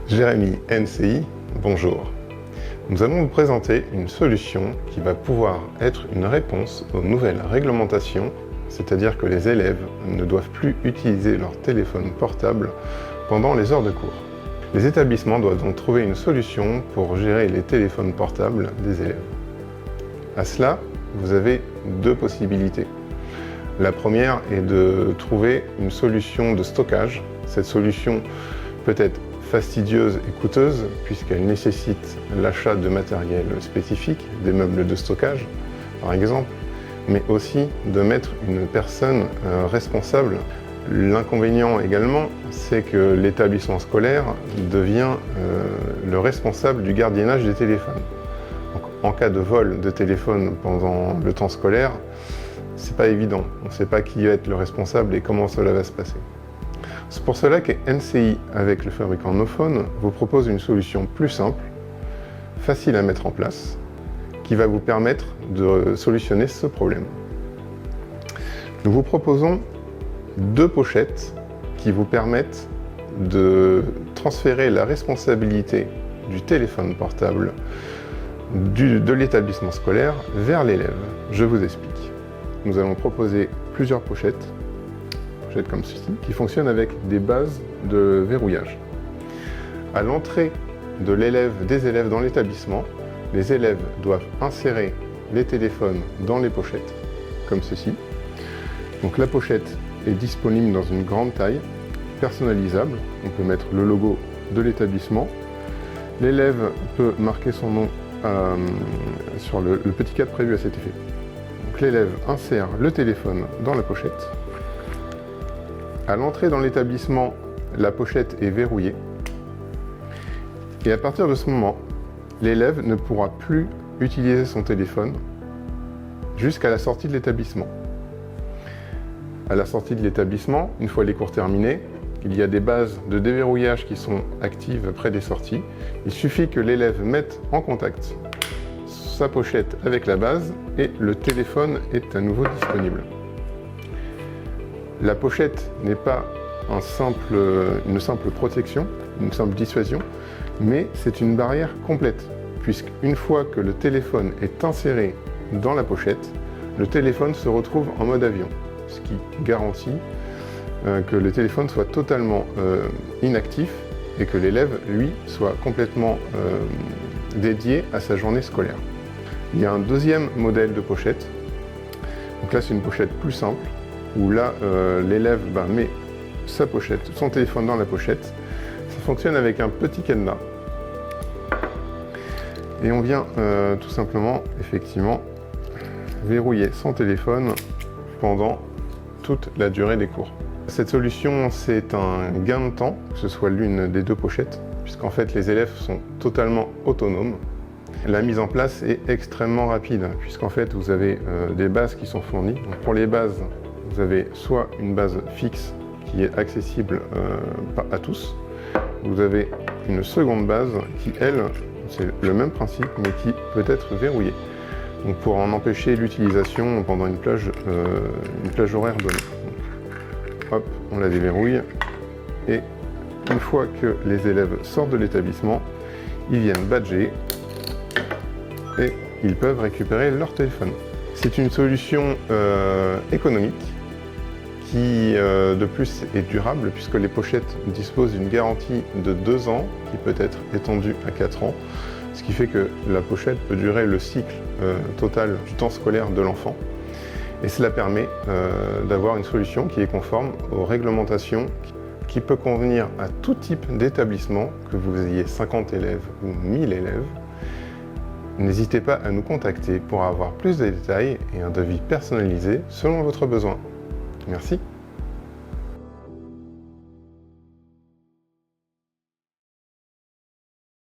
Jérémy, NCI, bonjour. Nous allons vous présenter une solution qui va pouvoir être une réponse aux nouvelles réglementations, c'est-à-dire que les élèves ne doivent plus utiliser leur téléphone portable pendant les heures de cours. Les établissements doivent donc trouver une solution pour gérer les téléphones portables des élèves. À cela, vous avez deux possibilités. La première est de trouver une solution de stockage. Cette solution peut être fastidieuse et coûteuse puisqu'elle nécessite l'achat de matériel spécifique, des meubles de stockage par exemple, mais aussi de mettre une personne responsable. L'inconvénient également, c'est que l'établissement scolaire devient le responsable du gardiennage des téléphones. Donc, en cas de vol de téléphone pendant le temps scolaire, c'est pas évident. On ne sait pas qui va être le responsable et comment cela va se passer. C'est pour cela que NCI, avec le fabricant NoPhone, vous propose une solution plus simple, facile à mettre en place, qui va vous permettre de solutionner ce problème. Nous vous proposons deux pochettes qui vous permettent de transférer la responsabilité du téléphone portable de l'établissement scolaire vers l'élève. Je vous explique. Nous allons proposer plusieurs pochettes comme ceci, qui fonctionnent avec des bases de verrouillage. À l'entrée des élèves dans l'établissement, les élèves doivent insérer les téléphones dans les pochettes, comme ceci. Donc la pochette est disponible dans une grande taille, personnalisable. On peut mettre le logo de l'établissement. L'élève peut marquer son nom sur le petit cadre prévu à cet effet. Donc l'élève insère le téléphone dans la pochette. À l'entrée dans l'établissement, la pochette est verrouillée. Et à partir de ce moment, l'élève ne pourra plus utiliser son téléphone jusqu'à la sortie de l'établissement. À la sortie de l'établissement, une fois les cours terminés, il y a des bases de déverrouillage qui sont actives près des sorties. Il suffit que l'élève mette en contact sa pochette avec la base et le téléphone est à nouveau disponible. La pochette n'est pas une simple protection, une simple dissuasion, mais c'est une barrière complète, puisqu'une fois que le téléphone est inséré dans la pochette, le téléphone se retrouve en mode avion, ce qui garantit que le téléphone soit totalement inactif et que l'élève, lui, soit complètement dédié à sa journée scolaire. Il y a un deuxième modèle de pochette. Donc là, c'est une pochette plus simple, où là, l'élève met son téléphone dans la pochette. Ça fonctionne avec un petit cadenas. Et on vient tout simplement, effectivement, verrouiller son téléphone pendant toute la durée des cours. Cette solution, c'est un gain de temps, que ce soit l'une des deux pochettes, puisqu'en fait, les élèves sont totalement autonomes. La mise en place est extrêmement rapide, puisqu'en fait, vous avez des bases qui sont fournies. Donc, pour les bases, vous avez soit une base fixe qui est accessible à tous, vous avez une seconde base qui, elle, c'est le même principe, mais qui peut être verrouillée. Donc pour en empêcher l'utilisation pendant une plage horaire donnée. Donc, hop, on la déverrouille et une fois que les élèves sortent de l'établissement, ils viennent badger et ils peuvent récupérer leur téléphone. C'est une solution économique qui de plus est durable puisque les pochettes disposent d'une garantie de 2 ans qui peut être étendue à 4 ans, ce qui fait que la pochette peut durer le cycle total du temps scolaire de l'enfant. Et cela permet d'avoir une solution qui est conforme aux réglementations, qui peut convenir à tout type d'établissement, que vous ayez 50 élèves ou 1000 élèves. N'hésitez pas à nous contacter pour avoir plus de détails et un devis personnalisé selon votre besoin. Merci.